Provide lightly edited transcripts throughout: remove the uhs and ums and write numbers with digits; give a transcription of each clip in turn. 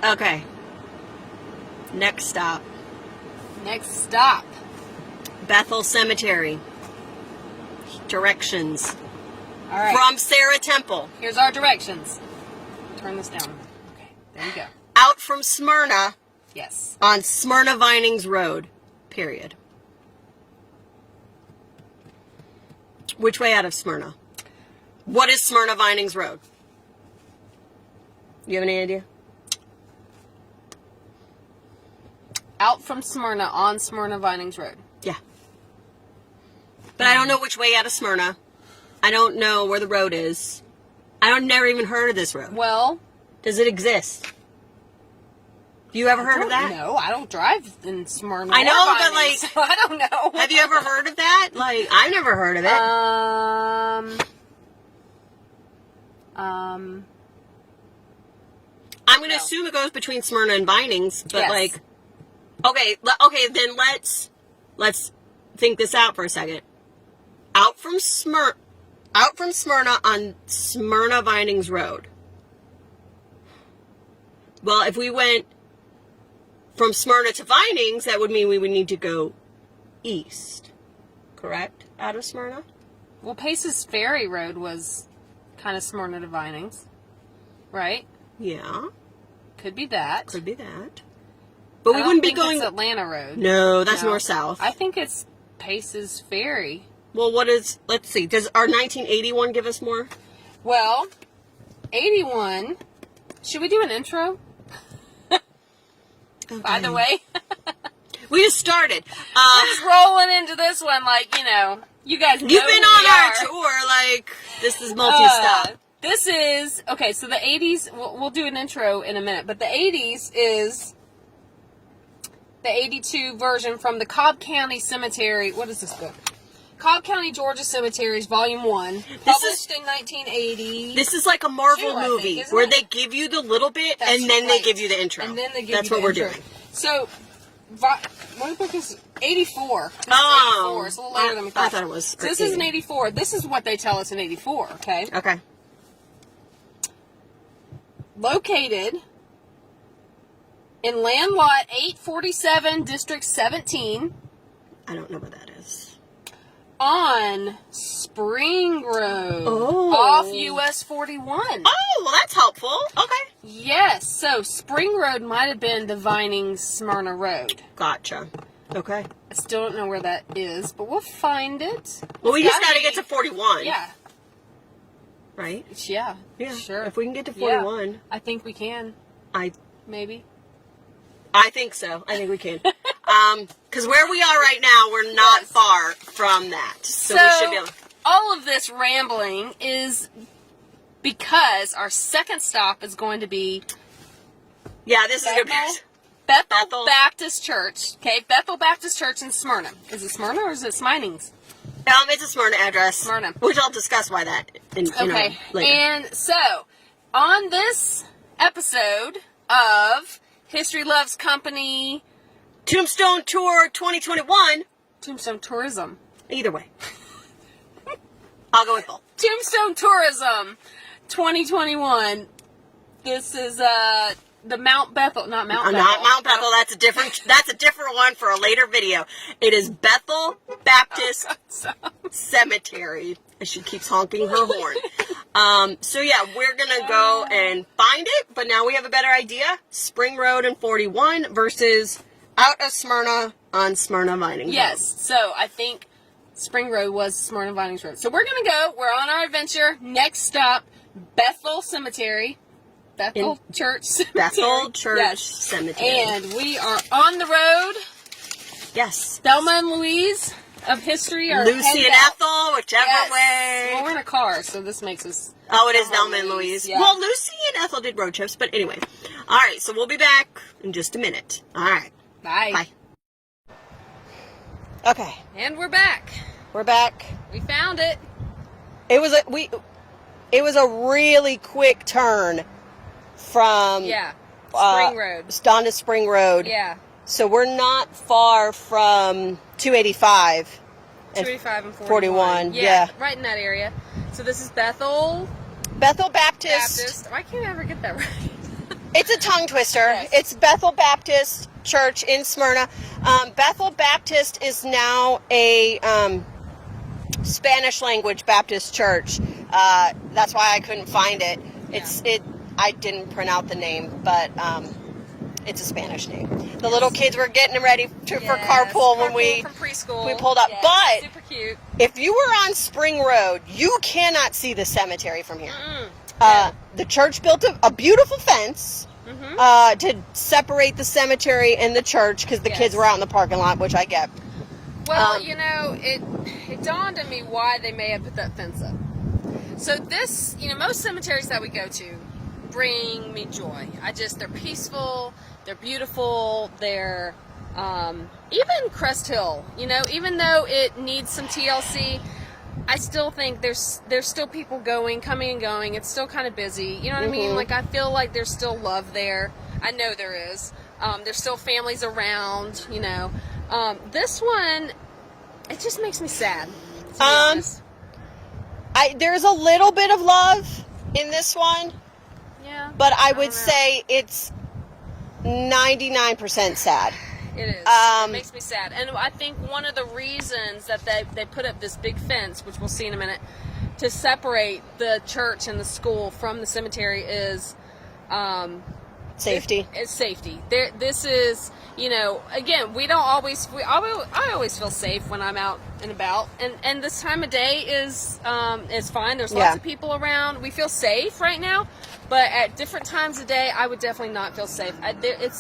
Okay. Next stop. Next stop. Bethel Cemetery. Directions. All right. From Sarah Temple. Here's our directions. Turn this down. Okay, there you go. Out from Smyrna. Yes. On Smyrna Vinings Road. Period. Which way out of Smyrna? What is Smyrna Vinings Road? You have any idea? Out from Smyrna on Smyrna Vinings Road. Yeah. But I don't know which way out of Smyrna. I don't know where the road is. I've never even heard of this road. Well, does it exist? Have you ever heard of that? No, I don't drive in Smyrna. I know, Vinings, but like, so I don't know. Have you ever heard of that? Like, I've never heard of it. I'm going to assume it goes between Smyrna and Vinings, but yes. like, okay, then let's think this out for a second. Out from Smyrna on Smyrna Vinings Road. Well, if we went from Smyrna to Vinings, that would mean we would need to go east, correct? Out of Smyrna? Well, Pace's Ferry Road was kind of Smyrna to Vinings, right? Yeah. Could be that. Could be that. But we wouldn't be going... It's Atlanta Road. No, that's north-south. I think it's Pace's Ferry. Well, what is... Let's see. Does our 1981 give us more? Well, 81... Should we do an intro? Okay. By the way. We just started. We're just rolling into this one like, you guys know you've been on our tour, like, this is multi-stop. This is... Okay, so the 80s... We'll do an intro in a minute. But the 80s is... The 82 version from the Cobb County Cemetery. What is this book? Cobb County, Georgia Cemeteries, Volume 1. Published in 1980. This is like a Marvel movie where they give you the little bit and then they give you the intro. And then they give That's you what the we're intro. doing. So, what book is 84? Oh. 84. It's a little later than we thought. I thought it was. So this is in 84. This is what they tell us in 84, okay? Okay. Located in land lot 847, District 17. I don't know what that is. On Spring Road. Off US 41. Oh, well, that's helpful. Okay. Yes. So, Spring Road might have been the Vinings Smyrna Road. Gotcha. Okay. I still don't know where that is, but we'll find it. Well, we just got to get to 41. Yeah. Right? Yeah. Yeah. Sure. If we can get to 41. Yeah. I think we can. Maybe. I think so. I think we can. Because where we are right now, we're not far from that. So we should be able to... all of this rambling is because our second stop is going to be... Yeah, this is going to be... Bethel Baptist Church. Okay, Bethel Baptist Church in Smyrna. Is it Smyrna or is it Sminings? It's a Smyrna address. Smyrna. Which I'll discuss why that later. And so, on this episode of History Loves Company... Tombstone Tour 2021. Tombstone Tourism. Either way. I'll go with both. Tombstone Tourism 2021. This is the Mount Bethel, not Mount Bethel. Not Mount Bethel. That's a different one for a later video. It is Bethel Baptist Cemetery. She keeps honking her horn. So yeah, we're gonna go and find it, but now we have a better idea. Spring Road and 41 versus out of Smyrna on Smyrna Vinings Road. Yes. So I think Spring Road was Smyrna Vinings Road. So we're gonna go. We're on our adventure. Next stop, Bethel Cemetery. Bethel Church Cemetery. And we are on the road. Yes. Thelma and Louise of history are Lucy and Ethel, whichever way. Well, we're in a car, so this makes us... Oh, it is Thelma and Louise. Yeah. Well, Lucy and Ethel did road trips, but anyway. All right, so we'll be back in just a minute. All right. Bye. Bye. Okay. And we're back. We're back. We found it. It was a really quick turn from Spring Road. Down to Spring Road. Yeah. So we're not far from 285. 285 and 41. Yeah. Right in that area. So this is Bethel Baptist. Why can't I ever get that right? It's a tongue twister. Yes. It's Bethel Baptist Church in Smyrna. Bethel Baptist is now a Spanish language Baptist church. That's why I couldn't find it. I didn't print out the name, but it's a Spanish name. The little kids were getting ready for carpool when we from preschool. we pulled up. Yes, but super cute. if you were on Spring Road, you cannot see the cemetery from here. The church built a beautiful fence to separate the cemetery and the church because the kids were out in the parking lot, which I get. Well, it dawned on me why they may have put that fence up. So this, most cemeteries that we go to bring me joy. They're peaceful, they're beautiful, they're, even Crest Hill, even though it needs some TLC, I still think there's still people coming and going. It's still kind of busy. You know what I mean? Like, I feel like there's still love there. I know there is. There's still families around, this one, it just makes me sad, to be honest. There's a little bit of love in this one. Yeah. But I would say it's 99% sad. It is. It makes me sad. And I think one of the reasons that they put up this big fence, which we'll see in a minute, to separate the church and the school from the cemetery is safety. It's safety. This is, again, I always feel safe when I'm out and about. And this time of day is fine. There's lots of people around. We feel safe right now. But at different times of day, I would definitely not feel safe. There's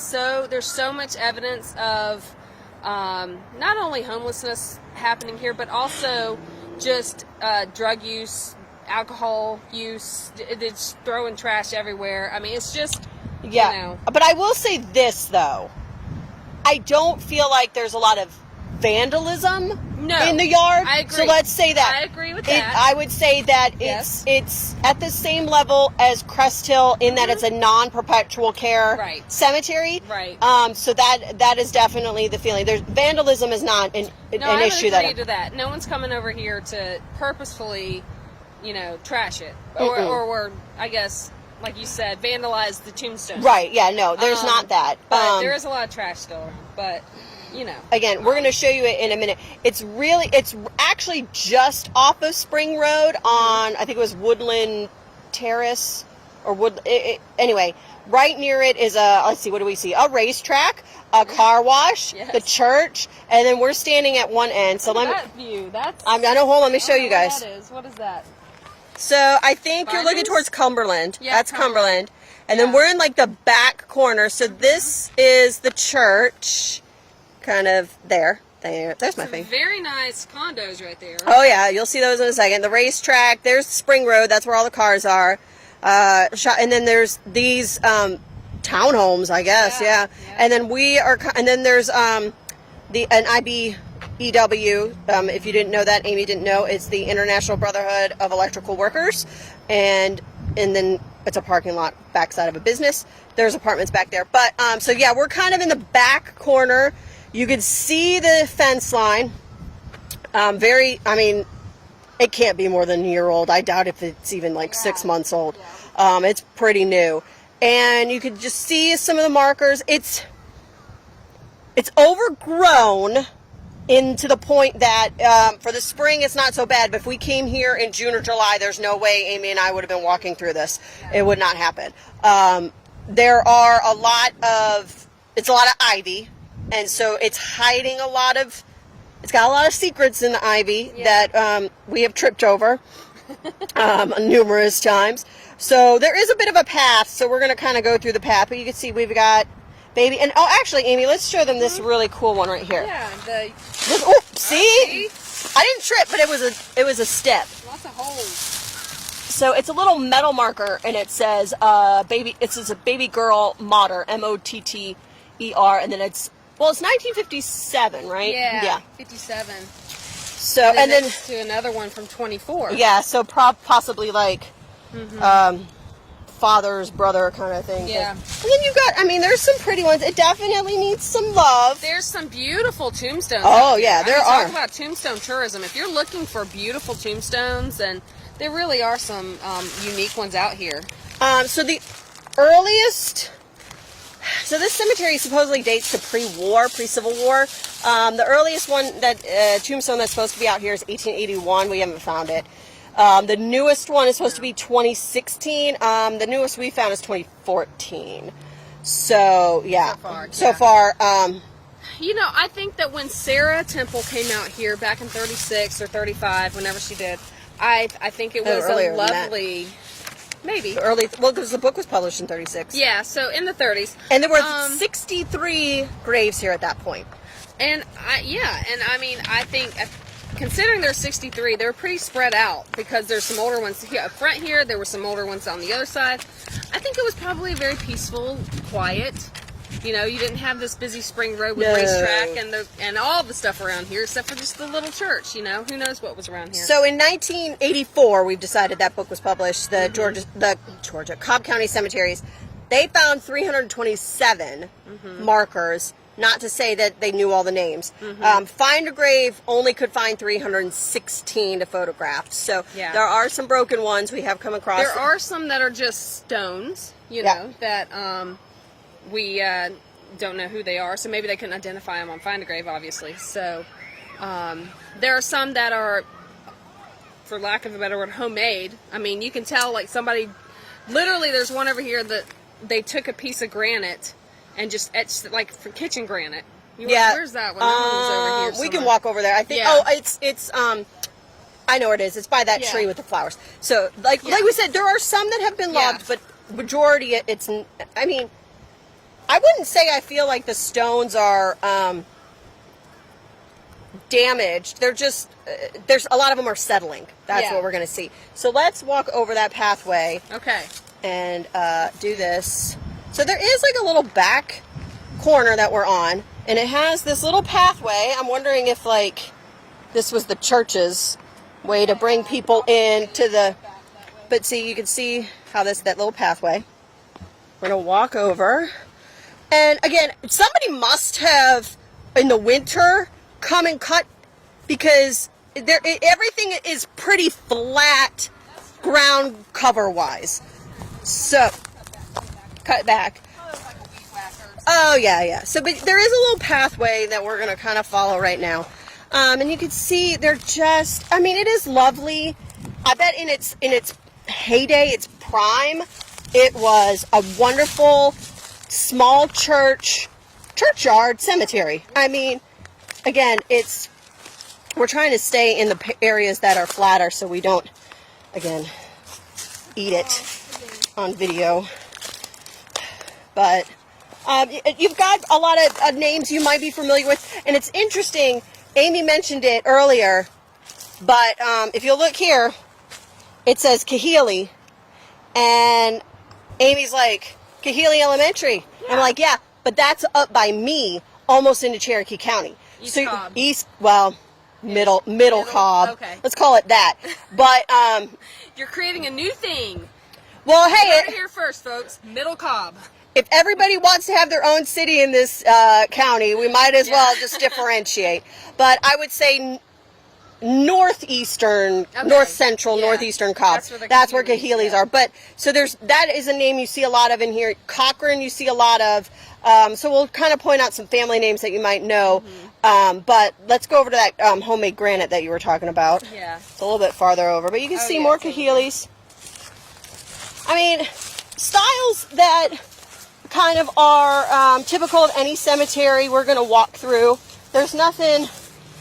so much evidence of not only homelessness happening here, but also just drug use, alcohol use, it's throwing trash everywhere. I mean, it's just, But I will say this, though. I don't feel like there's a lot of vandalism in the yard. I agree. So let's say that. I agree with that. I would say that it's at the same level as Crest Hill in that it's a non-perpetual care cemetery. Right. So that is definitely the feeling. Vandalism is not an issue. I would agree to that. No one's coming over here to purposefully, trash it. Or I guess, like you said, vandalize the tombstone. Right, yeah, no, there's not that. But there is a lot of trash still around. But, Again, we're going to show you it in a minute. It's actually just off of Spring Road on, I think it was Woodland Terrace, or anyway, right near it is let's see, what do we see? A racetrack, a car wash, the church, and then we're standing at one end. So that view, that's... I know, hold on, let me show you guys. What is that? So I think you're looking towards Cumberland. Yeah, that's Cumberland. And then we're in like the back corner. So this is the church, kind of there. There's my thing. Very nice condos right there. Oh yeah, you'll see those in a second. The racetrack. There's Spring Road. That's where all the cars are. And then there's these townhomes, I guess. Yeah. And then And then there's an IBEW. If you didn't know that, Amy didn't know, it's the International Brotherhood of Electrical Workers, and then it's a parking lot backside of a business. There's apartments back there, but so yeah, we're kind of in the back corner. You could see the fence line. It can't be more than a year old. I doubt if it's even like 6 months old. It's pretty new, and you could just see some of the markers. It's overgrown. To the point that for the spring it's not so bad, but if we came here in June or July, there's no way Amy and I would have been walking through this. It would not happen. There are it's a lot of ivy, and so it's hiding it's got a lot of secrets in the ivy that we have tripped over numerous times. So there is a bit of a path, so we're going to kind of go through the path, but you can see we've got baby. And actually, Amy, let's show them this really cool one right here. Yeah. See? I didn't trip, but it was a step. Lots of holes. So it's a little metal marker, and it says baby. It says a baby girl Motter, Motter, and then it's 1957, right? Yeah. 57. So and then to another one from 24. Yeah. So possibly like. Father's brother kind of thing. Yeah. And then you've got, there's some pretty ones. It definitely needs some love. There's some beautiful tombstones. Oh, yeah, there are. Talk about tombstone tourism. If you're looking for beautiful tombstones, and there really are some unique ones out here. So the earliest So this cemetery supposedly dates to pre-war, pre-Civil War. The earliest one that tombstone that's supposed to be out here is 1881. We haven't found it. The newest one is supposed to be 2016. The newest we found is 2014. So yeah, so far. You know, I think that when Sarah Temple came out here back in 36 or 35, whenever she did, I think it was a lovely, maybe early. Well, because the book was published in 36. Yeah, so in the 30s, and there were 63 graves here at that point. And I mean, I think, considering there's 63, they're pretty spread out because there's some older ones here up front here. There were some older ones on the other side. I think it was probably very peaceful, quiet. You know, you didn't have this busy spring road with racetrack and all the stuff around here, except for just the little church. You know, who knows what was around here. So in 1984, we've decided that book was published. The Georgia Cobb County Cemeteries, they found 327 markers. Not to say that they knew all the names. Find a Grave only could find 316 to photograph. So there are some broken ones we have come across. There are some that are just stones, you know, that we don't know who they are. So maybe they couldn't identify them on Find a Grave, obviously. So there are some that are, for lack of a better word, homemade. I mean, you can tell, like, somebody, literally there's one over here that they took a piece of granite and just etched, like, for kitchen granite. Where's that one? That one was over here we can walk over there. I think. Oh, it's I know where it is. It's by that tree with the flowers. So, like we said, there are some that have been logged, but majority, it's. I mean, I wouldn't say I feel like the stones are damaged. They're just there's a lot of them are settling. That's what we're gonna see. So let's walk over that pathway. Okay. And do this. So there is like a little back corner that we're on, and it has this little pathway. I'm wondering if like this was the church's way to bring people in to the, but see, you can see how that little pathway. We're gonna walk over, and again, somebody must have in the winter come and cut, because everything is pretty flat ground cover wise. So cut back. Oh yeah. So, but there is a little pathway that we're gonna kind of follow right now, and you can see they're just. I mean, it is lovely. I bet in its heyday, its prime, it was a wonderful small churchyard cemetery. I mean, again, we're trying to stay in the areas that are flatter so we don't, again, eat it on video. But you've got a lot of names you might be familiar with, and it's interesting. Amy mentioned it earlier, but if you look here, it says Kahili, and Amy's like, Kahili Elementary. Yeah. I'm like, yeah, but that's up by me, almost into Cherokee County. Middle Cobb. Okay. Let's call it that. But you're creating a new thing. Well, hey, you heard it here first, folks. Middle Cobb. If everybody wants to have their own city in this county, we might as well just differentiate. But I would say northeastern, north central, northeastern Cobb. That's where Kahilis are. But so that is a name you see a lot of in here. Cochran, you see a lot of. So we'll kind of point out some family names that you might know. But let's go over to that homemade granite that you were talking about. Yeah. It's a little bit farther over, but you can see more Kahilis. I mean, styles that kind of are typical of any cemetery we're going to walk through. There's nothing.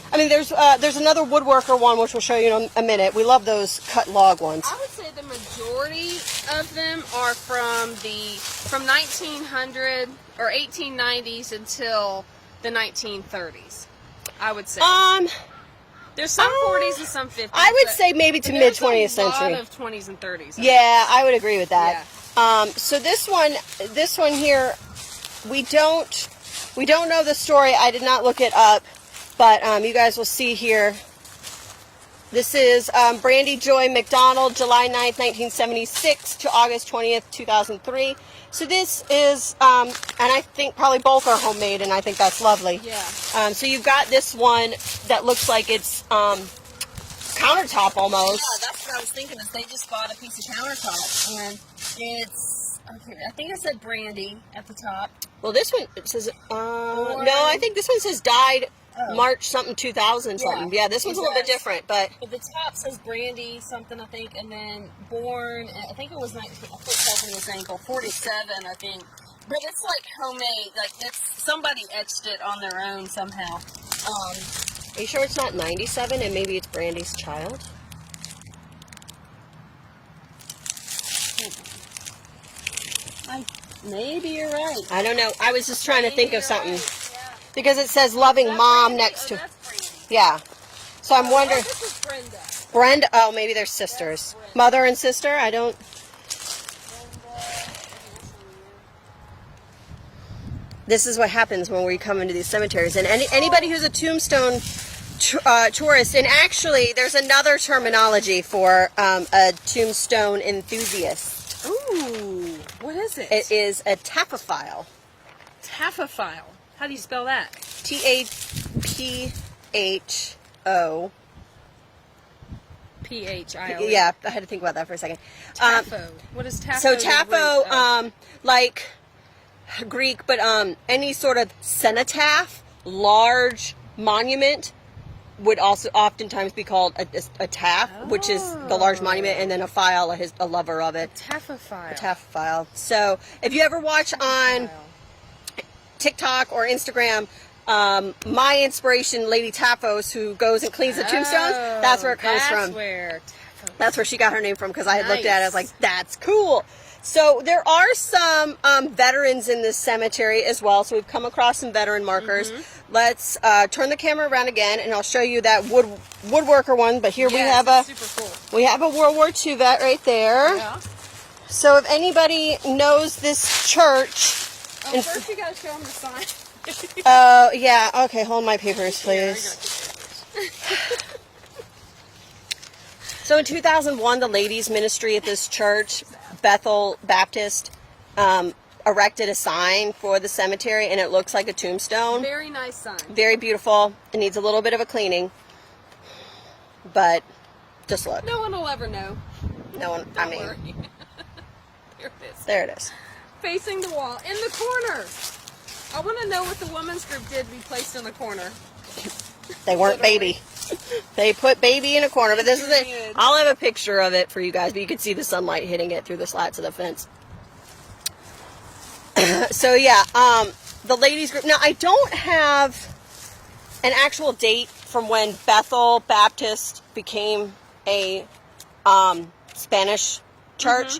I mean, there's another woodworker one, which we'll show you in a minute. We love those cut log ones. I would say the majority of them are from 1900 or 1890s until the 1930s. I would say. There's some 40s and some 50s. I would say maybe to mid 20th century. A lot of 20s and 30s. Yeah, I would agree with that. Yeah. So this one here, we don't know the story. I did not look it up. But you guys will see here, this is Brandy Joy McDonald, July 9th, 1976 to August 20th, 2003. So this is, and I think probably both are homemade, and I think that's lovely. Yeah. So you've got this one that looks like it's countertop almost. Yeah, that's what I was thinking, is they just bought a piece of countertop, and Okay, I think I said Brandy at the top. Well, this one, it says, no, I think this one says died March something 2000 something. Yeah, this one's a little bit different, but the top says Brandy something, I think, and then born, I think it was, I put something in his ankle, 47, I think. But it's like homemade, like it's, somebody etched it on their own somehow. Are you sure it's not 97 and maybe it's Brandy's child? Maybe you're right. I don't know. I was just trying to think of something. Right. Yeah. Because it says loving mom Brandy? next to... That's Brandy. Yeah. So I'm wondering... This is Brenda. Brenda... Oh, maybe they're sisters. Mother and sister? I don't... This is what happens when we come into these cemeteries. And anybody who's a Tombstone tourist... And actually, there's another terminology for a Tombstone enthusiast. Ooh. What is it? It is a taphophile. Taphophile. How do you spell that? T-A-P-H-O. P-H-I-O. Yeah, I had to think about that for a second. Tapho. What is tapho? So tapho, like Greek, but any sort of cenotaph, large monument, would also oftentimes be called a taff, which is the large monument, and then a phile, a lover of it. Taphophile. A taphophile. So if you ever watch on TikTok or Instagram, my inspiration, Lady Taphos, who goes and cleans the tombstones, that's where it comes from. That's where she got her name from, because I had looked at it, I was like, that's cool. So there are some veterans in this cemetery as well, so we've come across some veteran markers. Let's turn the camera around again, and I'll show you that woodworker one, but here we have a World War II vet right there. Yeah. So if anybody knows this church... First you gotta show them the sign. Oh, yeah. Okay, hold my papers, please. So in 2001, the ladies' ministry at this church, Bethel Baptist, erected a sign for the cemetery, and it looks like a tombstone. Very nice sign. Very beautiful. It needs a little bit of a cleaning, but just look. No one will ever know. No one, Don't worry. There it is. There it is. Facing the wall. In the corner. I want to know what the women's group did to be placed in the corner. They weren't baby. They put baby in a corner, but this is it. I'll have a picture of it for you guys, but you can see the sunlight hitting it through the slats of the fence. So yeah, the ladies group. Now I don't have an actual date from when Bethel Baptist became a Spanish church,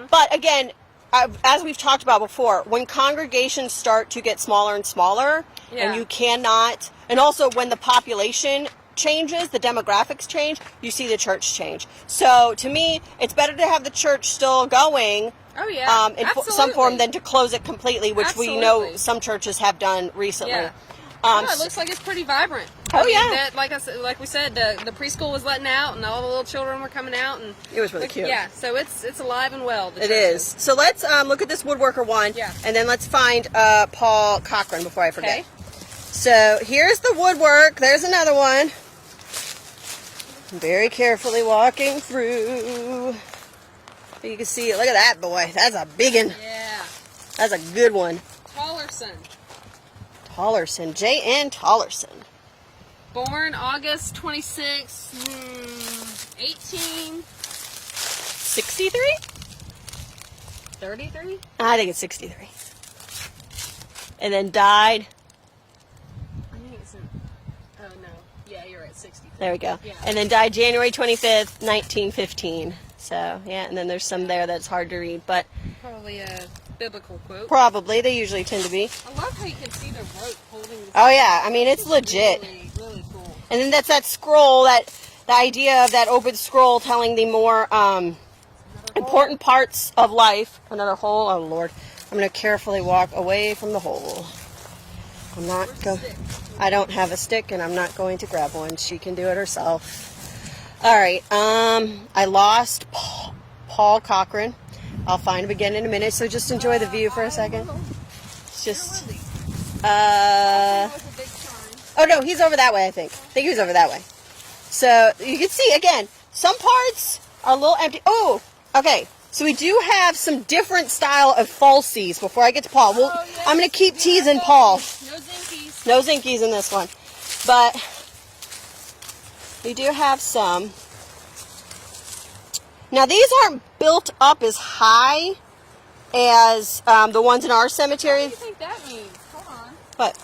but again, as we've talked about before, when congregations start to get smaller and smaller, and you cannot, and also when the population changes, the demographics change, you see the church change. So to me, it's better to have the church still going in some form than to close it completely, which we know some churches have done recently. Yeah. It looks like it's pretty vibrant. Like we said, the preschool was letting out, and all the little children were coming out, and it was really cute. Yeah, so it's alive and well. It is. So let's look at this woodworker one, and then let's find Paul Cochran before I forget. Okay. So here's the woodwork. There's another one. Very carefully walking through. You can see it. Look at that boy. That's a big one. Yeah. That's a good one. Tollerson. J.N. Tollerson. Born August 26, 1863? 33? I think it's 63. And then died. I think it's oh no. Yeah, you're right, 63. There we go. Yeah. And then died January 25th, 1915. So, yeah, and then there's some there that's hard to read, but... Probably a biblical quote. Probably. They usually tend to be. I love how you can see the rope holding the... Oh, yeah. I mean, it's legit. Really, really cool. And then that's that scroll, the idea of that open scroll telling the more important parts of life. Another hole. Oh, Lord. I'm going to carefully walk away from the hole. I don't have a stick, and I'm not going to grab one. She can do it herself. All right. I lost Paul Cochran. I'll find him again in a minute, so just enjoy the view for a second. It's just... Oh, no, he's over that way, I think. I think he was over that way. So, you can see, again, some parts are a little empty. Oh, okay. So we do have some different style of falsies before I get to Paul. Well, yes. I'm going to keep teasing Paul. No Zinkies. No Zinkies in this one. But we do have some. Now, these aren't built up as high as the ones in our cemetery. What do you think that means? Hold on. What?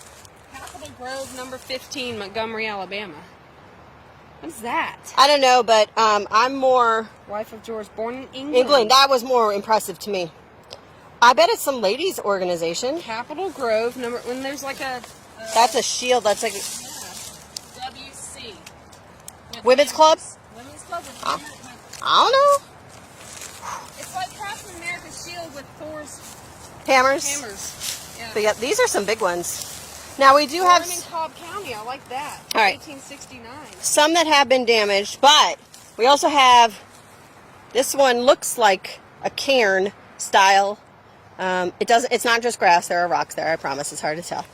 Capitol Grove, number 15, Montgomery, Alabama. What is that? I don't know, but I'm more... Wife of George, born in England. England. That was more impressive to me. I bet it's some ladies' organization. Capitol Grove, number... When there's like a... That's a shield. That's like... Yeah. WC. Women's club? Women's club. With I don't know. It's like Captain America's shield with Thor's Hammers. hammers. Yeah. But yeah, these are some big ones. Now we do have... Born in Cobb County. I like that. All right. 1869. Some that have been damaged, but we also have... This one looks like a cairn style. It's not just grass. There are rocks there. I promise. It's hard to tell.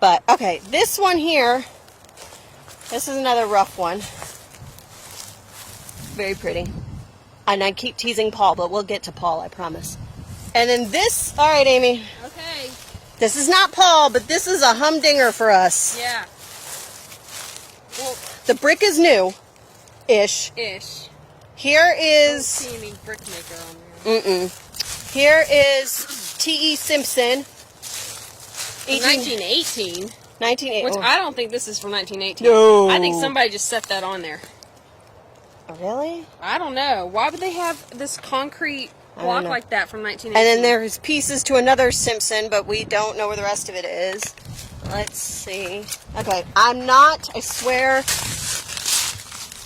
But okay, this one here. This is another rough one. Very pretty. And I keep teasing Paul, but we'll get to Paul. I promise. And then this. All right, Amy. Okay. This is not Paul, but this is a humdinger for us. Yeah. Well, The brick is new-ish. ish. Here I don't is... see any brickmaker on there. Here is T.E. Simpson. 1918. 1980. Which I don't think this is from 1918. No. I think somebody just set that on there. Oh, really? I don't know. Why would they have this concrete don't block know. like that from 1918? And then there's pieces to another Simpson, but we don't know where the rest of it is. Let's see. Okay, I swear.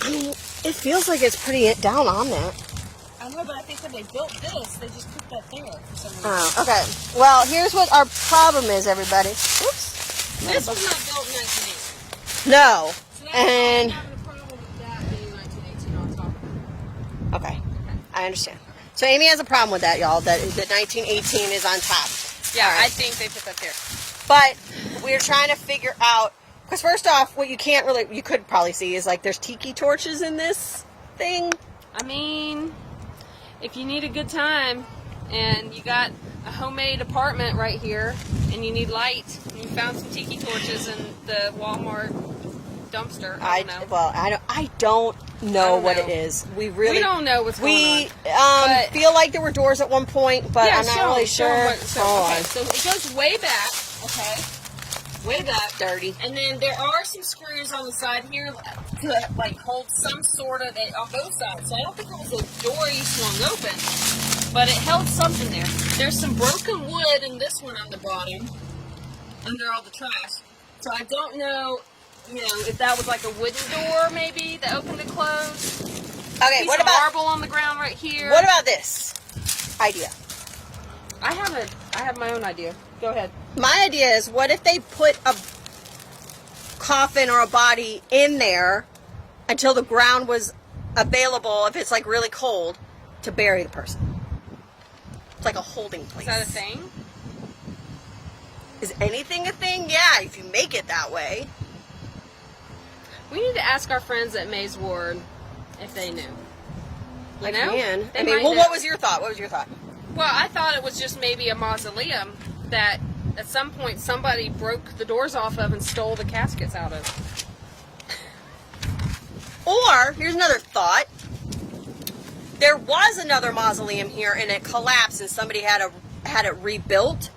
I mean, it feels like it's pretty down on that. I know, but I think when they built this, they just put that there for some reason. Oh, okay. Well, here's what our problem is, everybody. Oops. This was not built in 1918. No. So that's And... why I'm having a problem with that being 1918 on top of it. Okay. I understand. So Amy has a problem with that, y'all, that 1918 is on top. Yeah, All right. I think they put that there. But we're trying to figure out, because first off, what you could probably see is like there's tiki torches in this thing. I mean, if you need a good time and you got a homemade apartment right here and you need light and you found some tiki torches in the Walmart dumpster, I don't know. Well, I don't know what it is. We don't know what's going on. We feel like there were doors at one point, but Yeah, I'm not really sure. Okay, so it goes way back, okay? Way back. Dirty. And then there are some screws on the side here to like hold some sort of it on both sides. So I don't think it was a door you swung open, but it held something there. There's some broken wood in this one on the bottom, under all the trash. So I don't know, if that was like a wooden door maybe that opened and closed. Okay, Piece what of about marble on the ground right here? What about this idea? I have my own idea. Go ahead. My idea is, what if they put a coffin or a body in there until the ground was available, if it's like really cold, to bury the person? It's like a holding place. Is that a thing? Is anything a thing? Yeah, if you make it that way. We need to ask our friends at Mays Ward if they knew. You know? Man. They I mean, might well, know. what was your thought? Well, I thought it was just maybe a mausoleum that at some point somebody broke the doors off of and stole the caskets out of. Or, here's another thought. There was another mausoleum here and it collapsed and somebody had it rebuilt,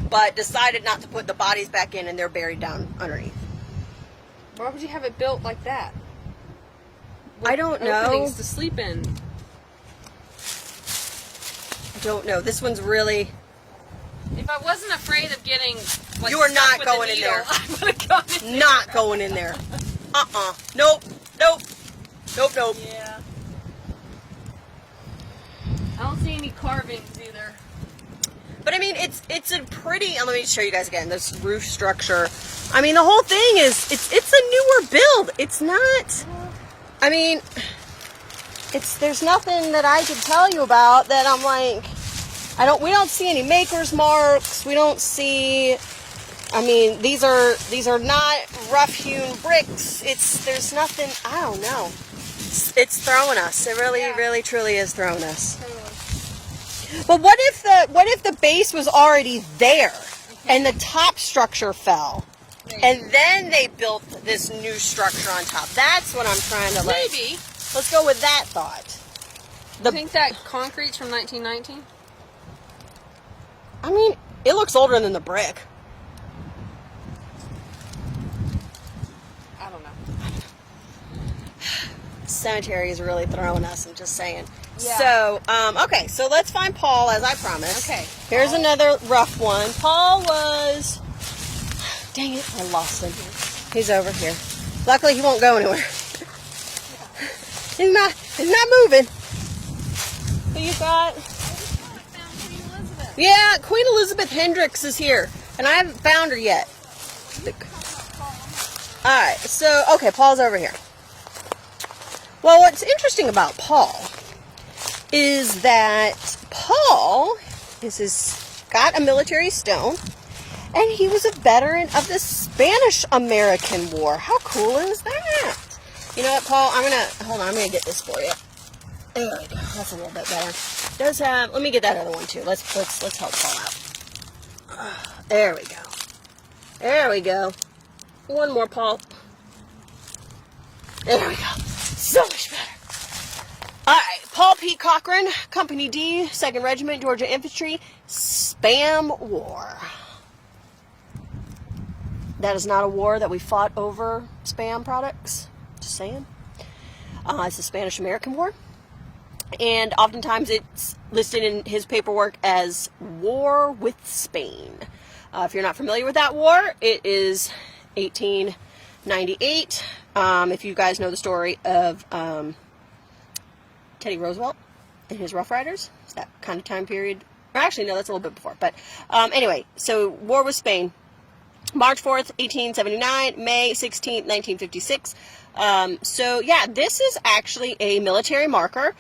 but decided not to put the bodies back in and they're buried down underneath. Why would you have it built like that? I don't know. Openings to sleep in. I don't know. This one's really... If I wasn't afraid of getting like You are stuck not with going a in needle, there. I would have gone in there. Not going in there. Nope. Yeah. I don't see any carvings either. But I mean, it's a pretty... Let me show you guys again. This roof structure. I mean, the whole thing is... It's a newer build. It's not... I mean... There's nothing that I could tell you about that I'm like... We don't see any maker's marks. We don't see... I mean, these are not rough-hewn bricks. There's nothing... I don't know. It's throwing us. It really, really, truly is throwing us. But what if the base was already there and the top structure fell? Maybe. And then they built this new structure on top. That's what I'm trying to like. Maybe. Let's go with that thought. You think that concrete's from 1919? I mean, it looks older than the brick. I don't know. Cemetery is really throwing us, I'm just saying. Yeah. So, okay, so let's find Paul as I promised. Okay. Here's another rough one. Paul was, dang it, I lost him. He's over here. Luckily, he won't go anywhere. He's not moving. So you got, yeah, Queen Elizabeth Hendricks is here, and I haven't found her yet. All right, so, okay, Paul's over here. Well, what's interesting about Paul is that Paul got a military stone, and he was a veteran of the Spanish-American War. How cool is that? You know what, Paul? I'm gonna get this for you. There we go. That's a little bit better. It does have? Let me get that other one too. Let's help Paul out. There we go. There we go. One more, Paul. There we go. So much better. All right, Paul P. Cochran, Company D, 2nd Regiment, Georgia Infantry, Spam War. That is not a war that we fought over spam products. Just saying. It's the Spanish-American War. And oftentimes it's listed in his paperwork as War with Spain. If you're not familiar with that war, it is 1898. If you guys know the story of Teddy Roosevelt and his Rough Riders, it's that kind of time period. Or actually, no, that's a little bit before. But anyway, so War with Spain. March 4th, 1879, May 16th, 1956. So, yeah, this is actually a military marker.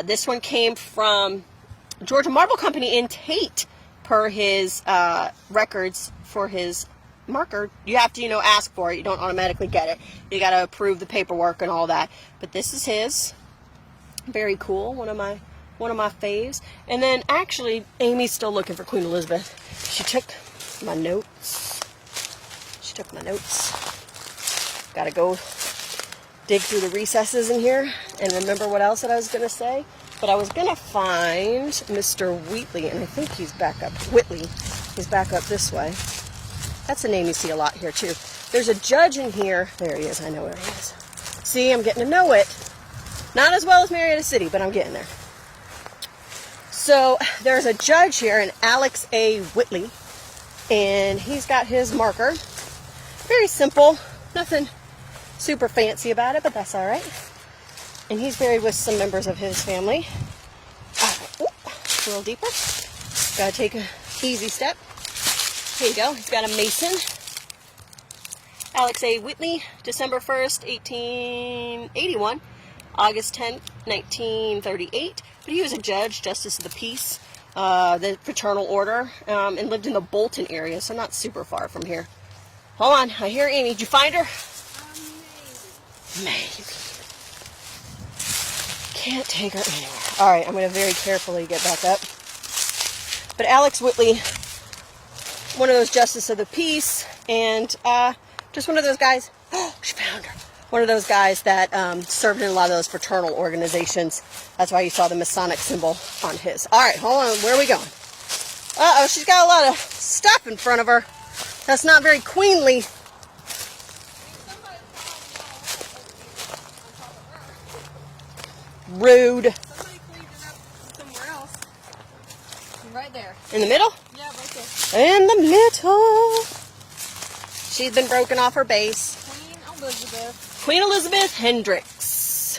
This one came from Georgia Marble Company in Tate, per his records for his marker. You have to, ask for it. You don't automatically get it. You got to approve the paperwork and all that. But this is his. Very cool. One of my faves. And then, actually, Amy's still looking for Queen Elizabeth. She took my notes. Gotta go dig through the recesses in here and remember what else that I was gonna say. But I was gonna find Mr. Wheatley, and I think he's back up. Whitley. He's back up this way. That's a name you see a lot here too. There's a judge in here. There he is. I know where he is. See, I'm getting to know it. Not as well as Marietta City, but I'm getting there. So there's a judge here, an Alex A. Whitley, and he's got his marker. Very simple, nothing super fancy about it, but that's all right. And he's buried with some members of his family. A little deeper. Gotta take an easy step. Here you go. He's got a Mason. Alex A. Whitley, December 1st, 1881, August 10th, 1938. But he was a judge, justice of the peace, the fraternal order, and lived in the Bolton area, so not super far from here. Hold on, I hear Amy. Did you find her? Maybe. Can't take her anywhere. All right, I'm going to very carefully get back up. But Alex Whitley, one of those justice of the peace, and just one of those guys. Oh, she found her. One of those guys that served in a lot of those fraternal organizations. That's why you saw the Masonic symbol on his. All right, hold on. Where are we going? Uh-oh, she's got a lot of stuff in front of her. That's not very queenly. Rude. Somebody cleaned it up somewhere else. Right there. In the middle? Yeah, right there. In the middle. She's been broken off her base. Queen Elizabeth. Queen Elizabeth Hendricks.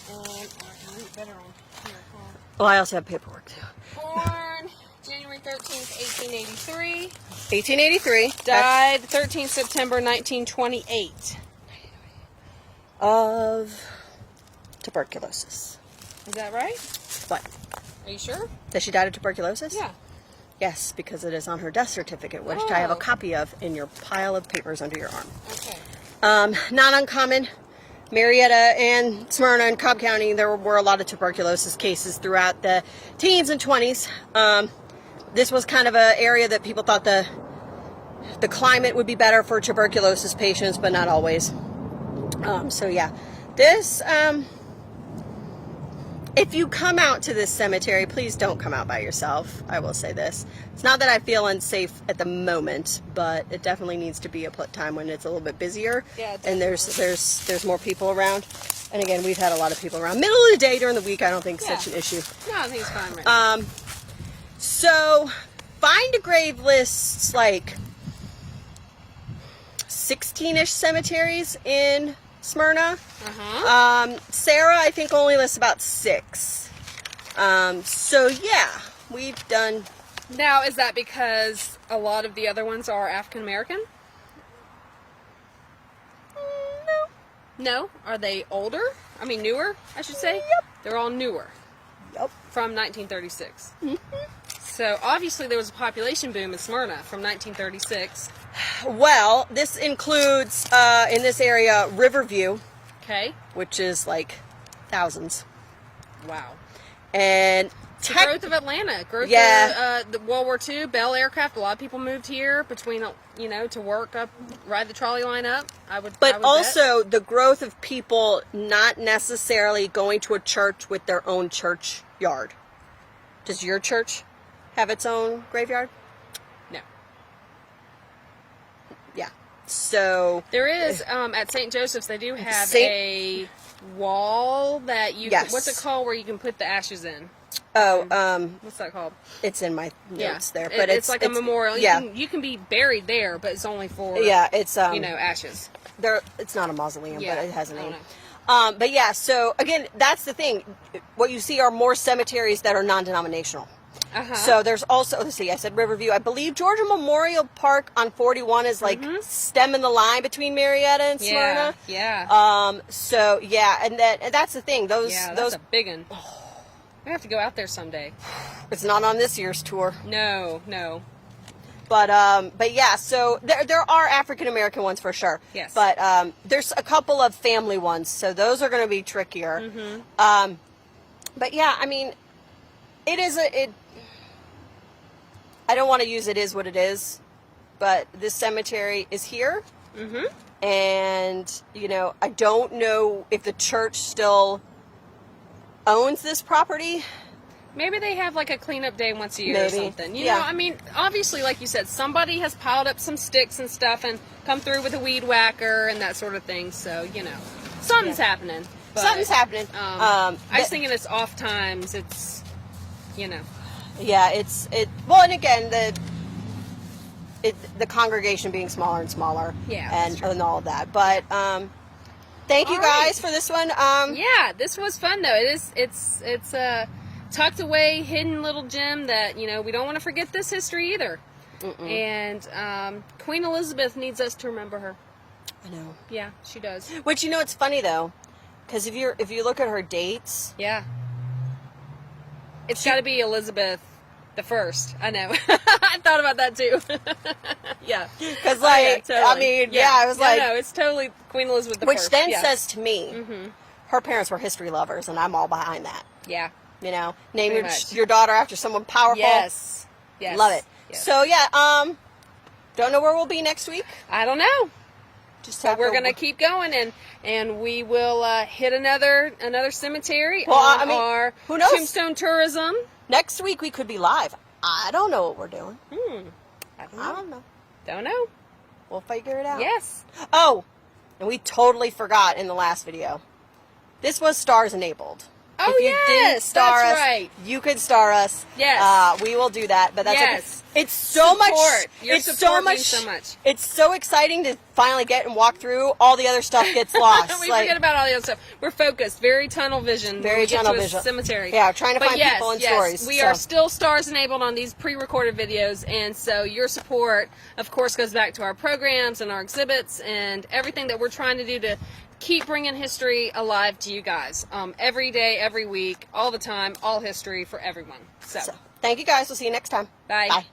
And better on here. Oh, I also have paperwork too. Born January 13th, 1883. 1883. Died 13th September 1928. Of tuberculosis. Is that right? What? Are you sure? That she died of tuberculosis? Yeah. Yes, because it is on her death certificate, which I have a copy of in your pile of papers under your arm. Okay. Not uncommon. Marietta and Smyrna and Cobb County, there were a lot of tuberculosis cases throughout the teens and 20s. This was kind of an area that people thought the climate would be better for tuberculosis patients, but not always. So yeah, this, if you come out to this cemetery, please don't come out by yourself. I will say this. It's not that I feel unsafe at the moment, but it definitely needs to be a time when it's a little bit busier. Yeah, and there's more people around. And again, we've had a lot of people around. Middle of the day during the week, I don't think it's such an issue. No, I think it's fine right now. So find a grave lists like 16-ish cemeteries in Smyrna. Sarah, I think, only lists about 6. So yeah, we've done. Now, is that because a lot of the other ones are African American? No. No? Are they older? I mean, newer, I should say? Yep. They're all newer. Yep. From 1936. So, obviously, there was a population boom in Smyrna from 1936. Well, this includes, in this area, Riverview, Okay. which is like thousands. Wow. And The growth of Atlanta, growth of the World War II, Bell Aircraft. A lot of people moved here between, to work up, ride the trolley line up. I would also the growth of people not necessarily going to a church with their own church yard. Does your church have its own graveyard? No. Yeah. So there is at St. Joseph's. They do have a wall that you. Yes. What's it called? Where you can put the ashes in. What's that called? It's in my notes there, but it's like a memorial. Yeah. You can be buried there, but it's only for it's ashes. It's not a mausoleum, but it has a name. But yeah, so again, that's the thing. What you see are more cemeteries that are non-denominational. So there's also, let's see, I said Riverview. I believe Georgia Memorial Park on 41 is like stemming the line between Marietta and Smyrna. Yeah. So yeah, and that's the thing. Those that's a big one. We have to go out there someday. It's not on this year's tour. No. But yeah, so there are African American ones for sure. Yes. But there's a couple of family ones, so those are going to be trickier. But yeah, I mean, I don't want to use it is what it is, but this cemetery is here. And I don't know if the church still owns this property. Maybe they have like a cleanup day once a year or something. You know, I mean, obviously, like you said, somebody has piled up some sticks and stuff and come through with a weed whacker and that sort of thing. So, something's happening. But, something's happening. I was thinking it's off times. It's, Yeah, well, and again, the congregation being smaller and smaller. Yeah, and all of that. But, thank you guys for this one. Yeah, this was fun though. It's a tucked away, hidden little gem that we don't want to forget this history either. And Queen Elizabeth needs us to remember her. I know. Yeah, she does. Which it's funny though, because if you look at her dates, it's got to be Elizabeth the First. I know. I thought about that too. Yeah. Because totally. I mean, I was like, no, it's totally Queen Elizabeth the Which First. then says to me, her parents were history lovers, and I'm all behind that. Yeah. Name your daughter after someone powerful. Yes. Love it. Yes. So yeah, don't know where we'll be next week. I don't know. So we're gonna keep going, and we will hit another cemetery our who knows? Tombstone tourism. Next week we could be live. I don't know what we're doing. I don't know. Don't know. We'll figure it out. Yes. Oh, and we totally forgot in the last video. This was stars enabled. Oh, if you didn't star that's us, right. you could star us. Yes. We will do that, but that's yes. It's so support. much. Your it's so much. It's so exciting to finally get and walk through. All the other stuff gets lost. We forget about all the other stuff. We're focused, very tunnel vision. Very tunnel vision. Cemetery. Yeah, trying to find people and stories. We are still stars enabled on these pre-recorded videos, and so your support, of course, goes back to our programs and our exhibits and everything that we're trying to do to keep bringing history alive to you guys. Every day, every week, all the time, all history for everyone. So thank you guys. We'll see you next time. Bye. Bye.